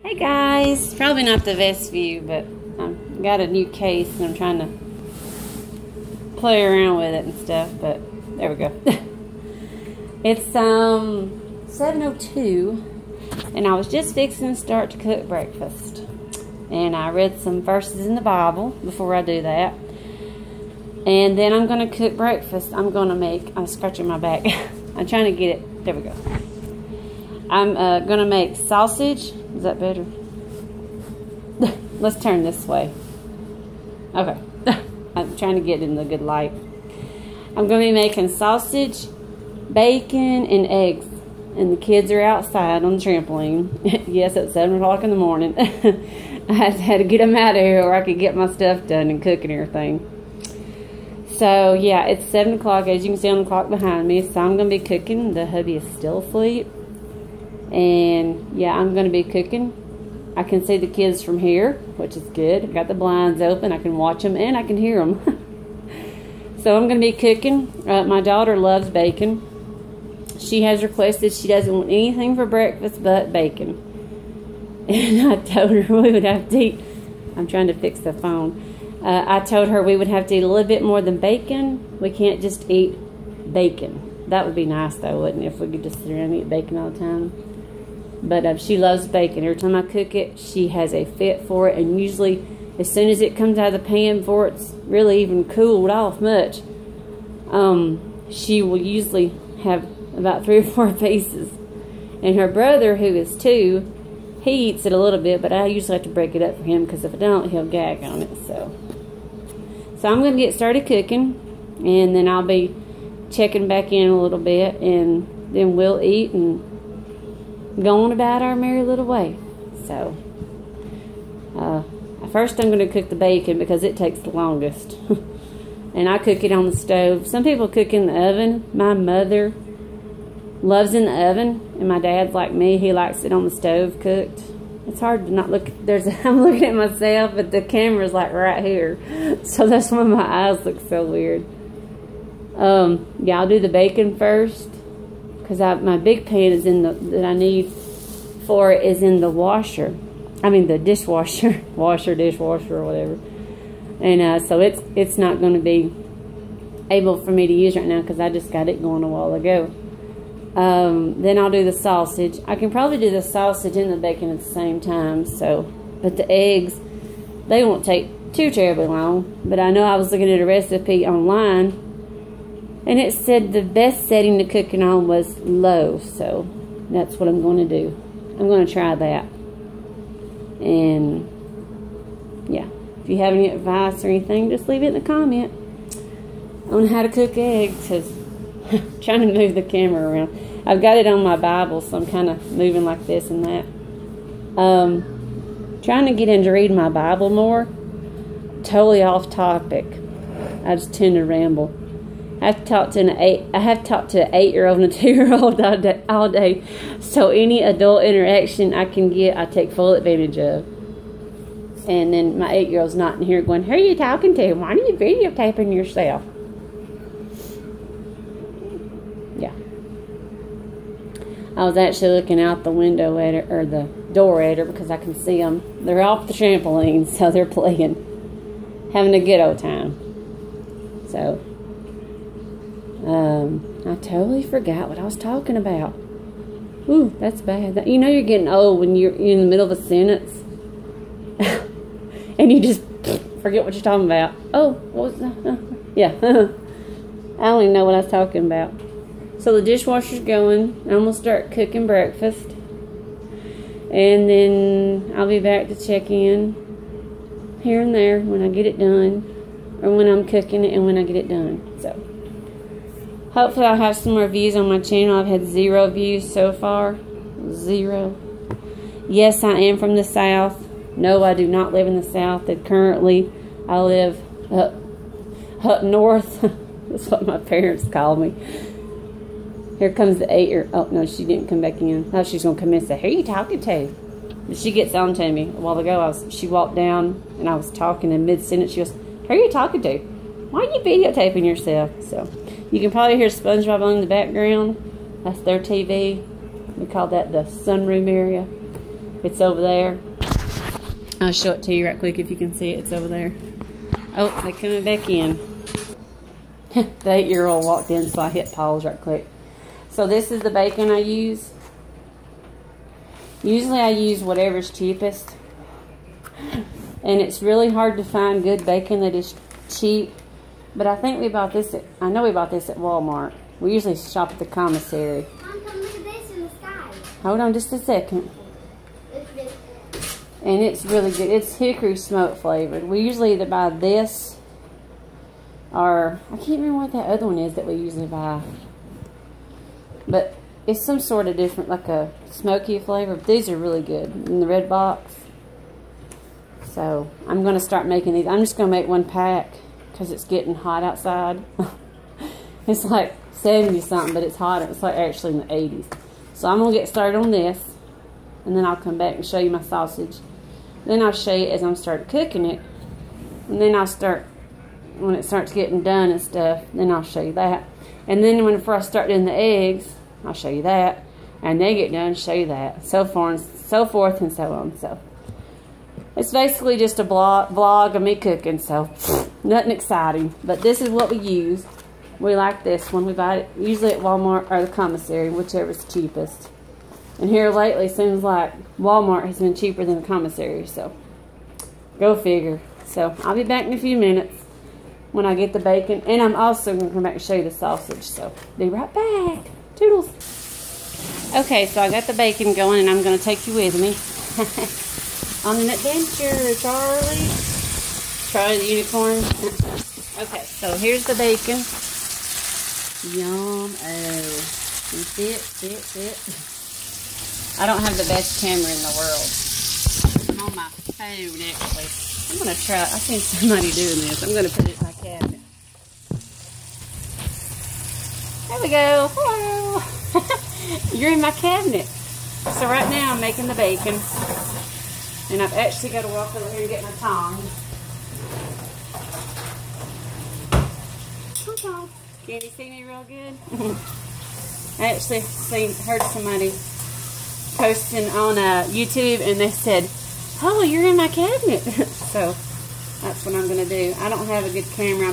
Hey guys, probably not the best view, but I've got a new case and I'm trying to play around with it and stuff, but there we go. It's 7:02 and I was just fixing to start to cook breakfast, and I read some verses in the Bible before I do that, and then I'm going to cook breakfast. I'm scratching my back. I'm trying to get it, there we go. I'm going to make sausage. Is that better? Let's turn this way. Okay. I'm trying to get in the good light. I'm going to be making sausage, bacon, and eggs. And the kids are outside on the trampoline. Yes, at 7 o'clock in the morning. I had to get them out of here or I could get my stuff done and cook and everything. So, yeah, it's 7 o'clock, as you can see on the clock behind me. So, I'm going to be cooking. The hubby is still asleep. And yeah, I'm going to be cooking. I can see the kids from here, which is good. I've got the blinds open. I can watch them and I can hear them. So I'm going to be cooking. My daughter loves bacon. She has requested she doesn't want anything for breakfast but bacon. And I told her we would have to eat. I'm trying to fix the phone. I told her we would have to eat a little bit more than bacon. We can't just eat bacon. That would be nice though, wouldn't it, if we could just sit around and eat bacon all the time. But she loves bacon. Every time I cook it, she has a fit for it. And usually, as soon as it comes out of the pan before it's really even cooled off much, she will usually have about 3 or 4 pieces. And her brother, who is 2, he eats it a little bit, but I usually have to break it up for him because if I don't, he'll gag on it. So I'm going to get started cooking, and then I'll be checking back in a little bit, and then we'll eat and go on about our merry little way. So first I'm going to cook the bacon because it takes the longest. And I cook it on the stove. Some people cook in the oven. My mother loves in the oven, and my dad's like me, he likes it on the stove cooked. It's hard to not look. I'm looking at myself, but the camera's like right here, so that's why my eyes look so weird. Yeah, I'll do the bacon first, because my big pan is that I need for it is in the washer. I mean the dishwasher, dishwasher, or whatever. And so it's not going to be able for me to use right now because I just got it going a while ago. Then I'll do the sausage. I can probably do the sausage and the bacon at the same time. But the eggs, they won't take too terribly long. But I know I was looking at a recipe online, and it said the best setting to cook it on was low. So that's what I'm going to do. I'm going to try that. And yeah, if you have any advice or anything, just leave it in the comment on how to cook eggs. Because I'm trying to move the camera around. I've got it on my Bible, so I'm kind of moving like this and that. Trying to get into reading my Bible more. Totally off topic. I just tend to ramble. I have to talk to an 8-year-old and a 2-year-old all day. So any adult interaction I can get, I take full advantage of. And then my 8-year-old's not in here going, "Who are you talking to? Why are you videotaping yourself?" Yeah. I was actually looking out the window at her, or the door at her, because I can see them. They're off the trampoline, so they're playing, having a good old time. So I totally forgot what I was talking about. Ooh, that's bad. You know you're getting old when you're in the middle of a sentence and you just forget what you're talking about. Oh, what was that? Yeah. I don't even know what I was talking about. So the dishwasher's going. I'm going to start cooking breakfast. And then I'll be back to check in here and there when I get it done. Or when I'm cooking it and when I get it done. So hopefully I'll have some more views on my channel. I've had 0 views so far. 0. Yes, I am from the South. No, I do not live in the South. And currently I live up north. That's what my parents call me. Here comes the 8-year-old. Oh, no, she didn't come back in. Oh, she's going to come in and say, "Who are you talking to?" But she gets on to me. A while ago, she walked down and I was talking in mid-sentence. She goes, "Who are you talking to? Why are you videotaping yourself?" So you can probably hear SpongeBob on the background. That's their TV. We call that the sunroom area. It's over there. I'll show it to you right quick if you can see it. It's over there. Oh, they're coming back in. The 8-year-old walked in, so I hit pause right quick. So this is the bacon I use. Usually I use whatever's cheapest. And it's really hard to find good bacon that is cheap. But I think we bought this I know we bought this at Walmart. We usually shop at the commissary. Mom, come look at this in the sky. Hold on just a second. And it's really good. It's hickory smoke flavored. We usually either buy this or I can't remember what that other one is that we usually buy. But it's some sort of different, like a smoky flavor. But these are really good in the red box. So I'm going to start making these. I'm just going to make one pack because it's getting hot outside. It's like 70 something, but it's hot. It's like actually in the 80s. So I'm going to get started on this. And then I'll come back and show you my sausage. Then I'll show you as I'm starting cooking it. And then I'll start, when it starts getting done and stuff, then I'll show you that. And then whenever I start doing the eggs, I'll show you that. And they get done, show you that. So forth and so on. So it's basically just a vlog of me cooking. So nothing exciting. But this is what we use. We like this one. We buy it usually at Walmart or the commissary, whichever's cheapest. And here lately, it seems like Walmart has been cheaper than the commissary, so go figure. So I'll be back in a few minutes when I get the bacon. And I'm also going to come back and show you the sausage, so be right back. Toodles. Okay, so I got the bacon going, and I'm going to take you with me on an adventure, Charlie. Charlie the unicorn. Okay, so here's the bacon. Yum. Oh, sit. I don't have the best camera in the world. I'm on my phone, actually. I'm going to try. I've seen somebody doing this. I'm going to put it in my cabinet. There we go. Hello. You're in my cabinet. So right now I'm making the bacon. And I've actually got to walk over here and get my tongs. Hold on. Can you see me real good? I actually heard somebody posting on YouTube, and they said, "Oh, you're in my cabinet." So that's what I'm gonna do. I don't have a good camera.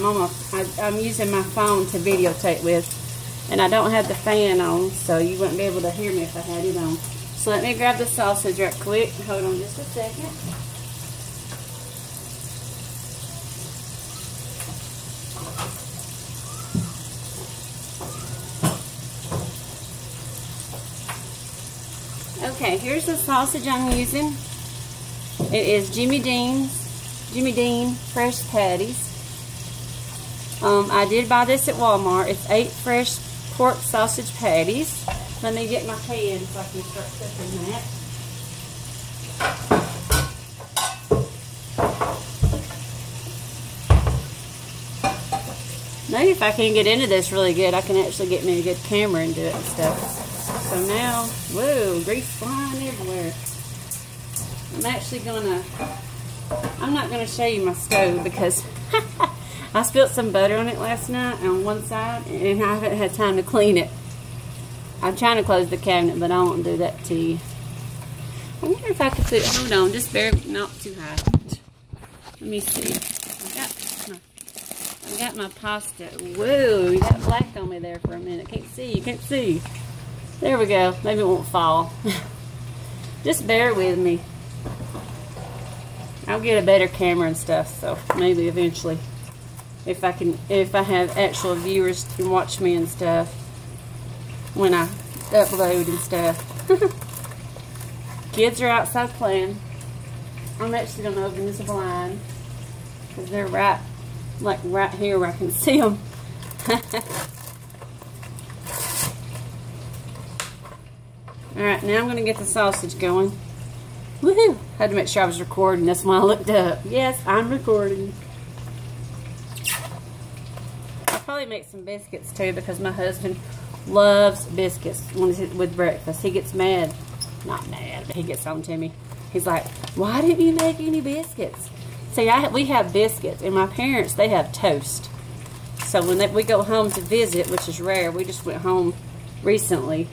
I'm using my phone to videotape with, and I don't have the fan on, so you wouldn't be able to hear me if I had it on. So let me grab the sausage right quick. Hold on just a second. Okay, here's the sausage I'm using. It is Jimmy Dean fresh patties. I did buy this at Walmart. It's 8 fresh pork sausage patties. Let me get my pan so I can start cooking that. Maybe if I can get into this really good, I can actually get me a good camera and do it and stuff. So now, whoa, grease flying everywhere. I'm not gonna show you my stove because I spilled some butter on it last night on one side and I haven't had time to clean it. I'm trying to close the cabinet, but I won't do that to you. I wonder if I could put, hold on, just not too high. Let me see. I got my pasta. Whoa, you got black on me there for a minute. You can't see. There we go. Maybe it won't fall. Just bear with me. I'll get a better camera and stuff, so maybe eventually, if I have actual viewers to watch me and stuff when I upload and stuff. Kids are outside playing. I'm actually gonna open this blind because they're right here where I can see them. Alright, now I'm going to get the sausage going. Woohoo! Had to make sure I was recording. That's why I looked up. Yes, I'm recording. I'll probably make some biscuits too because my husband loves biscuits with breakfast. He gets mad. Not mad, but he gets on to me. He's like, "Why didn't you make any biscuits?" See, we have biscuits, and my parents, they have toast. So when we go home to visit, which is rare, we just went home recently.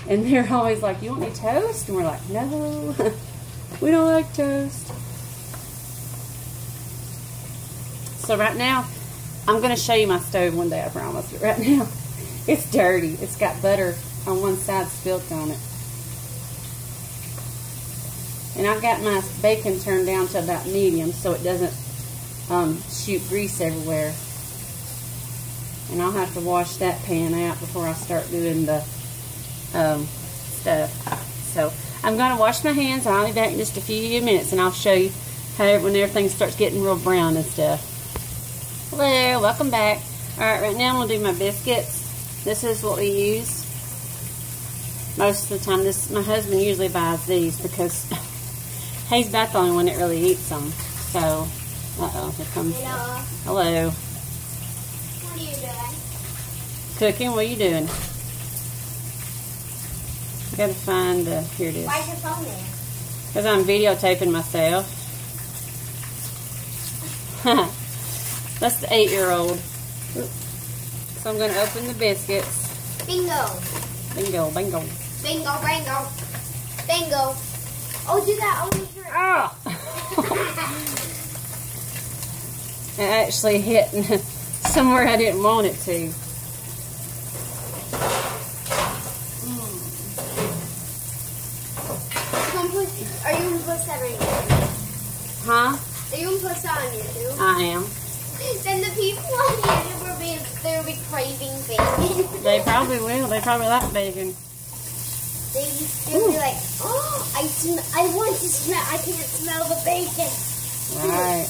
And they're always like, you want any toast? And we're like, no, we don't like toast. So right now, I'm going to show you my stove one day, I promise. But right now, it's dirty. It's got butter on one side spilt on it. And I've got my bacon turned down to about medium so it doesn't shoot grease everywhere. And I'll have to wash that pan out before I start doing the stuff. So I'm going to wash my hands. I'll be back in just a few minutes and I'll show you how when everything starts getting real brown and stuff. Hello, welcome back. Alright, right now I'm going to do my biscuits. This is what we use most of the time. My husband usually buys these because he's about the only one that really eats them. So, uh-oh, here comes. Hello. What are you doing? Cooking, what are you doing? I gotta find, here it is. Why is your phone there? Because I'm videotaping myself. That's the 8-year-old. So I'm gonna open the biscuits. Bingo. Bingo, bingo. Bingo, bingo. Bingo. Oh, do that on your Ah! It actually hit somewhere I didn't want it to. Are you going to post that on YouTube? Huh? Are you going to post that on YouTube? I am. Then the people on YouTube they'll be craving bacon. They probably will. They probably like bacon. They'll be like, oh, I want to smell, I can't smell the bacon. Right.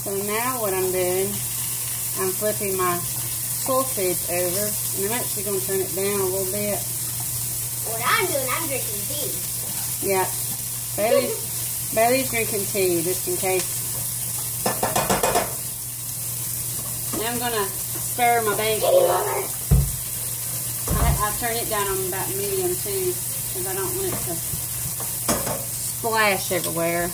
So now what I'm doing, I'm flipping my sausage over, and I'm actually going to turn it down a little bit. What I'm doing, I'm drinking tea. Yeah. Bailey's drinking tea, just in case. Now I'm going to stir my bacon up. I turn it down on about medium too, because I don't want it to splash everywhere.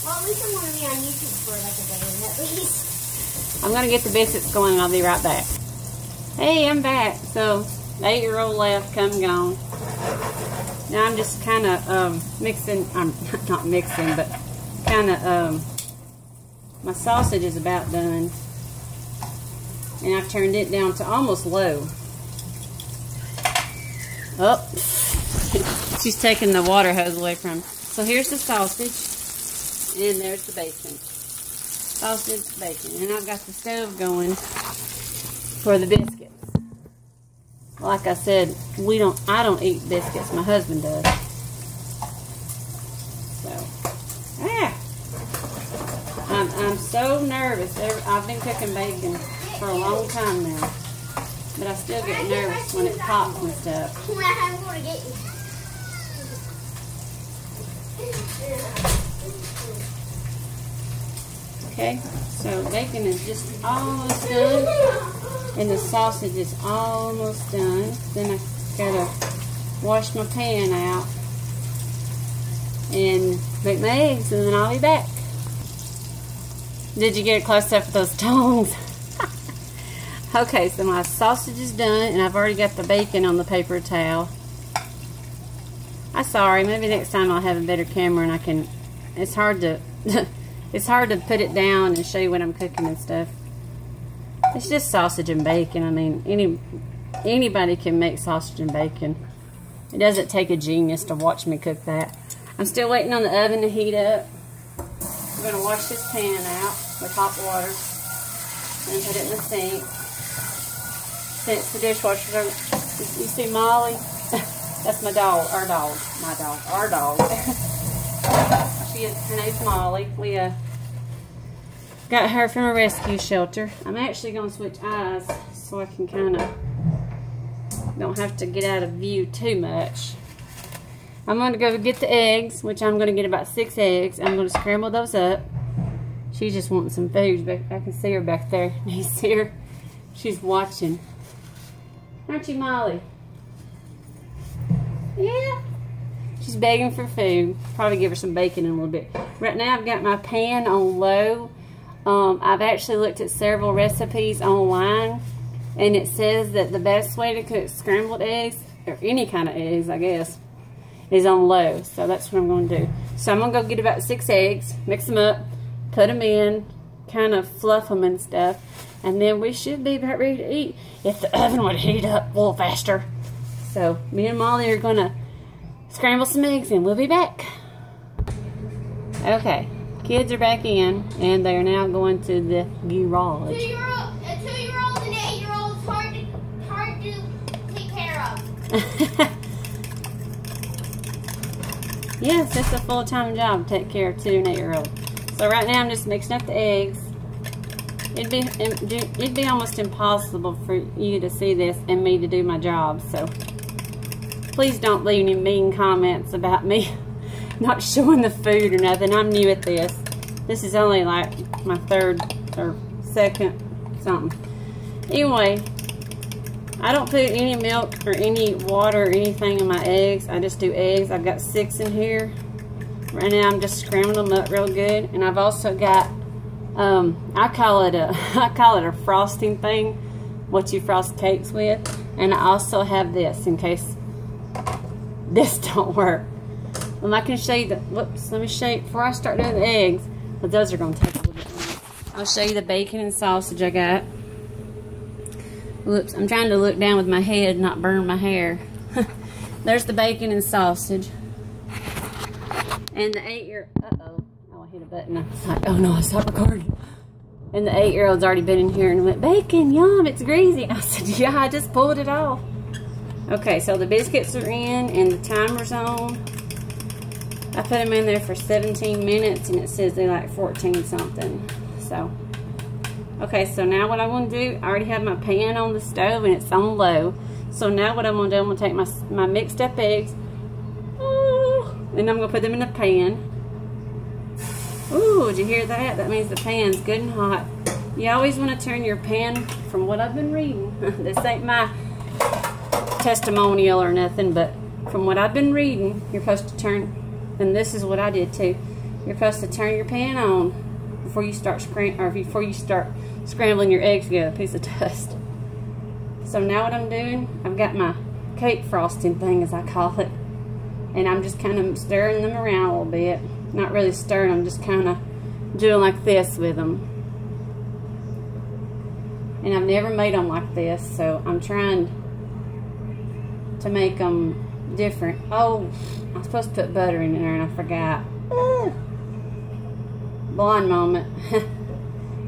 Well, at least I'm going to be on YouTube for like a day at least. I'm going to get the biscuits going and I'll be right back. Hey, I'm back. So, the 8-year-old left, come gone. Now I'm just kind of mixing, I'm not mixing, but kind of, my sausage is about done. And I've turned it down to almost low. Oh, she's taking the water hose away from me. So here's the sausage, and there's the bacon. Sausage, bacon. And I've got the stove going for the biscuits. Like I said, I don't eat biscuits. My husband does. So, I'm so nervous. I've been cooking bacon for a long time now. But I still get nervous when it pops and stuff. I'm going to get you. Okay, so bacon is just almost done. And the sausage is almost done. Then I gotta wash my pan out and make my eggs, and then I'll be back. Did you get a close up with those tongs? Okay, so my sausage is done, and I've already got the bacon on the paper towel. I'm sorry, maybe next time I'll have a better camera and I can, it's hard to, it's hard to put it down and show you what I'm cooking and stuff. It's just sausage and bacon. I mean, anybody can make sausage and bacon. It doesn't take a genius to watch me cook that. I'm still waiting on the oven to heat up. I'm going to wash this pan out with hot water and put it in the sink. Since the dishwasher, you see Molly? That's my dog, our dog, our dog. Her name's Molly. We got her from a rescue shelter. I'm actually going to switch eyes so I can kind of don't have to get out of view too much. I'm going to go get the eggs, which I'm going to get about 6 eggs. I'm going to scramble those up. She's just wanting some food. I can see her back there. You see her? She's watching. Aren't you, Molly? Yeah. She's begging for food. Probably give her some bacon in a little bit. Right now I've got my pan on low. I've actually looked at several recipes online, and it says that the best way to cook scrambled eggs or any kind of eggs, I guess, is on low. So that's what I'm going to do. So I'm going to go get about 6 eggs, mix them up, put them in, kind of fluff them and stuff, and then we should be about ready to eat if the oven would heat up a little faster. So me and Molly are going to scramble some eggs and we'll be back. Okay, kids are back in and they are now going to the garage. A 2-year-old and an 8-year-old is hard to take care of. Yes, it's a full-time job to take care of 2 and 8-year-olds. So right now I'm just mixing up the eggs. It'd be almost impossible for you to see this and me to do my job. So please don't leave any mean comments about me not showing the food or nothing. I'm new at this. This is only like my 3rd or 2nd something. Anyway, I don't put any milk or any water or anything in my eggs. I just do eggs. I've got 6 in here. Right now I'm just scrambling them up real good. And I've also got, I call it a frosting thing, what you frost cakes with. And I also have this in case this don't work. I can show you let me show you before I start doing the eggs, but those are going to take a little bit longer. I'll show you the bacon and sausage I got. Whoops, I'm trying to look down with my head, not burn my hair. There's the bacon and sausage. And the 8-year-old, oh, I hit a button. I was like, oh no, I stopped recording. And the 8-year-old's already been in here and went, bacon, yum, it's greasy. I said, yeah, I just pulled it off. Okay, so the biscuits are in and the timer's on. I put them in there for 17 minutes and it says they like 14 something. So, okay, so now what I want to do, I already have my pan on the stove and it's on low. So now what I'm going to do, I'm going to take my mixed up eggs, and I'm going to put them in the pan. Ooh, did you hear that? That means the pan's good and hot. You always want to turn your pan, from what I've been reading. This ain't my testimonial or nothing, but from what I've been reading, you're supposed to turn, and this is what I did too, you're supposed to turn your pan on before you start scrambling your eggs to get a piece of toast. So now what I'm doing, I've got my cake frosting thing, as I call it, and I'm just kind of stirring them around a little bit. Not really stirring, I'm just kind of doing like this with them. And I've never made them like this, so I'm trying to make them different. Oh, I was supposed to put butter in there and I forgot. Blonde moment.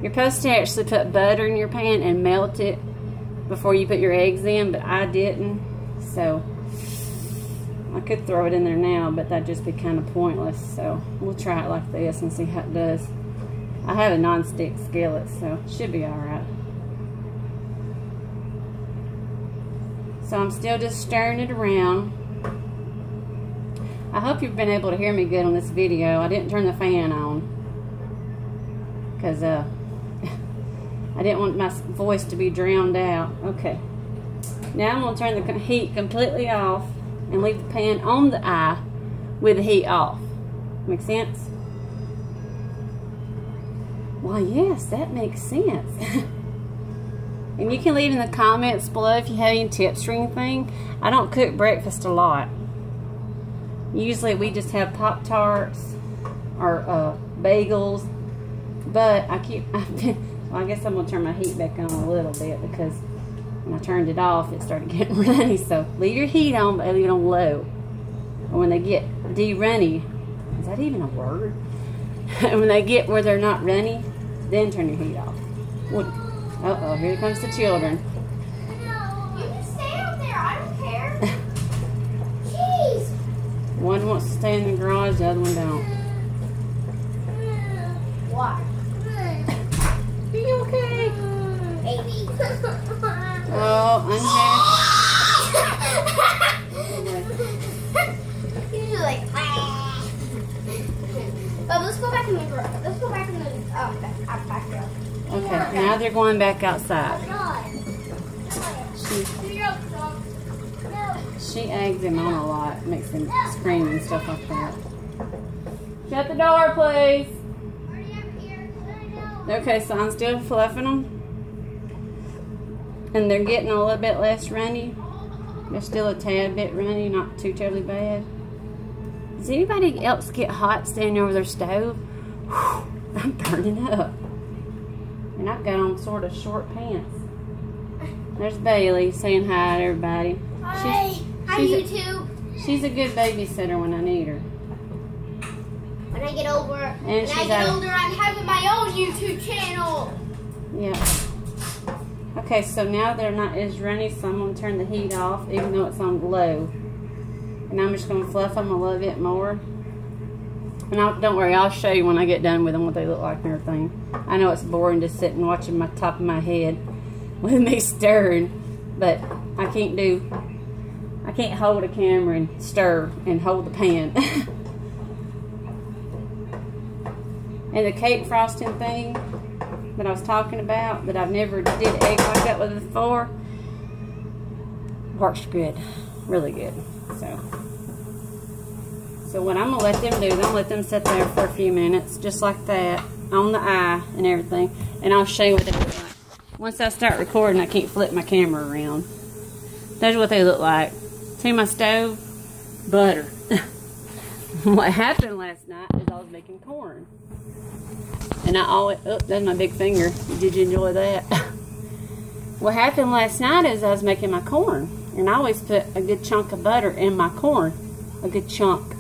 You're supposed to actually put butter in your pan and melt it before you put your eggs in, but I didn't. So I could throw it in there now, but that'd just be kind of pointless. So we'll try it like this and see how it does. I have a non-stick skillet, so it should be alright. So I'm still just stirring it around. I hope you've been able to hear me good on this video. I didn't turn the fan on because I didn't want my voice to be drowned out. Okay. Now I'm going to turn the heat completely off and leave the pan on the eye with the heat off. Make sense? Why, yes, that makes sense. And you can leave in the comments below if you have any tips or anything. I don't cook breakfast a lot. Usually we just have Pop-Tarts or bagels. But I guess I'm going to turn my heat back on a little bit because when I turned it off, it started getting runny. So leave your heat on, but leave it on low. And when they get de-runny, is that even a word? And when they get where they're not runny, then turn your heat off. Uh-oh, here comes the children. No, you can stay out there. I don't care. Jeez. One wants to stay in the garage, the other one don't. Why? Are you okay? Baby. Oh, You're like, but let's go back in the garage. Let's go back in the back row. okay, now they're going back outside. She eggs him on a lot, makes him scream and stuff like that. Shut the door, please. Okay, so I'm still fluffing them. And they're getting a little bit less runny. They're still a tad bit runny, not too terribly bad. Does anybody else get hot standing over their stove? Whew, I'm burning up. And I've got on sort of short pants. There's Bailey saying hi to everybody. Hi. Hi, YouTube. She's a good babysitter when I need her. When I get older, I'm having my own YouTube channel. Yeah. Okay, so now they're not as runny, so I'm going to turn the heat off, even though it's on low. And I'm just going to fluff them a little bit more. And don't worry, I'll show you when I get done with them what they look like and everything. I know it's boring just sitting watching my top of my head with me stirring, but I can't hold a camera and stir and hold the pan. And the cake frosting thing that I was talking about, that I've never did eggs like that with before, works good, really good. So what I'm gonna let them do is I'm gonna let them sit there for a few minutes, just like that, on the eye and everything, and I'll show you what they look like. Once I start recording, I can't flip my camera around. That's what they look like. See my stove? Butter. What happened last night is I was making corn. And I always, oh, that's my big finger. Did you enjoy that? What happened last night is I was making my corn. And I always put a good chunk of butter in my corn. A good chunk.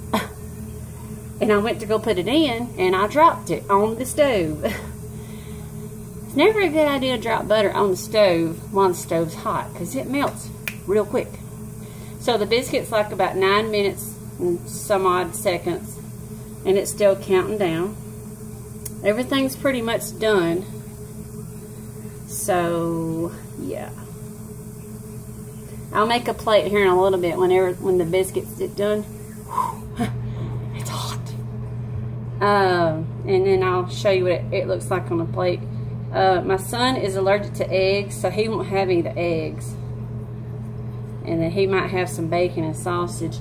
And I went to go put it in, and I dropped it on the stove. It's never a good idea to drop butter on the stove while the stove's hot, because it melts real quick. So the biscuit's like about 9 minutes and some odd seconds, and it's still counting down. Everything's pretty much done. So yeah, I'll make a plate here in a little bit when the biscuits get done. It's hot. And then I'll show you what it looks like on a plate. My son is allergic to eggs, so he won't have any of the eggs. And then he might have some bacon and sausage.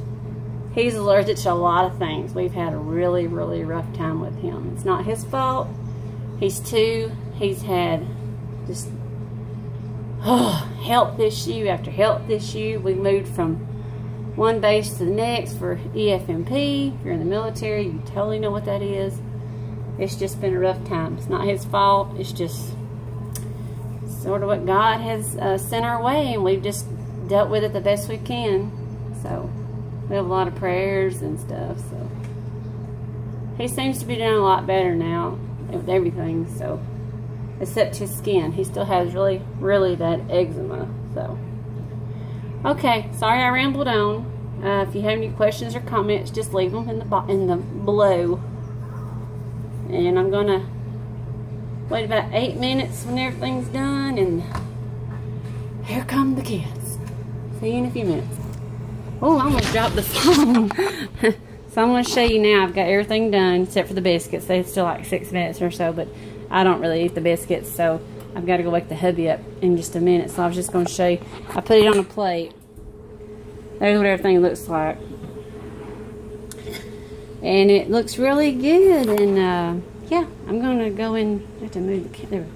He's allergic to a lot of things. We've had a really, really rough time with him. It's not his fault. He's 2. He's had just health issue after health issue. We moved from one base to the next for EFMP. If you're in the military, you totally know what that is. It's just been a rough time. It's not his fault. It's just sort of what God has sent our way, and we've just dealt with it the best we can. So we have a lot of prayers and stuff. So he seems to be doing a lot better now with everything. So except his skin, he still has really, really bad eczema. So okay, sorry I rambled on. If you have any questions or comments, just leave them in the below. And I'm gonna wait about 8 minutes when everything's done, and here come the kids. See you in a few minutes. Oh, I almost dropped the phone. So I'm going to show you now. I've got everything done except for the biscuits. They still like 6 minutes or so, but I don't really eat the biscuits, so I've got to go wake the hubby up in just a minute. So I was just going to show you. I put it on a plate. There's what everything looks like. And it looks really good. And yeah, I'm going to go in. I have to move the camera.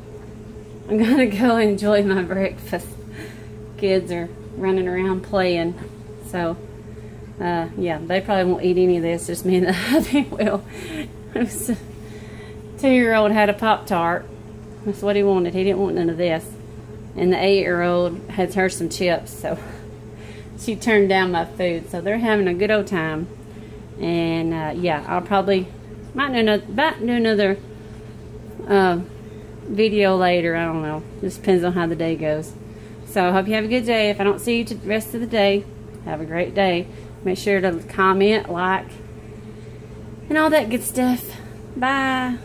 I'm going to go enjoy my breakfast. Kids are running around playing. So, yeah, they probably won't eat any of this. Just me and the hubby will. 2-year-old had a Pop-Tart. That's what he wanted. He didn't want none of this. And the 8-year-old has her some chips. So, she turned down my food. So, they're having a good old time. And, yeah, I'll probably might do another video later. I don't know. Just depends on how the day goes. So, I hope you have a good day. If I don't see you the rest of the day, have a great day. Make sure to comment, like, and all that good stuff. Bye.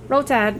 Roll Tide.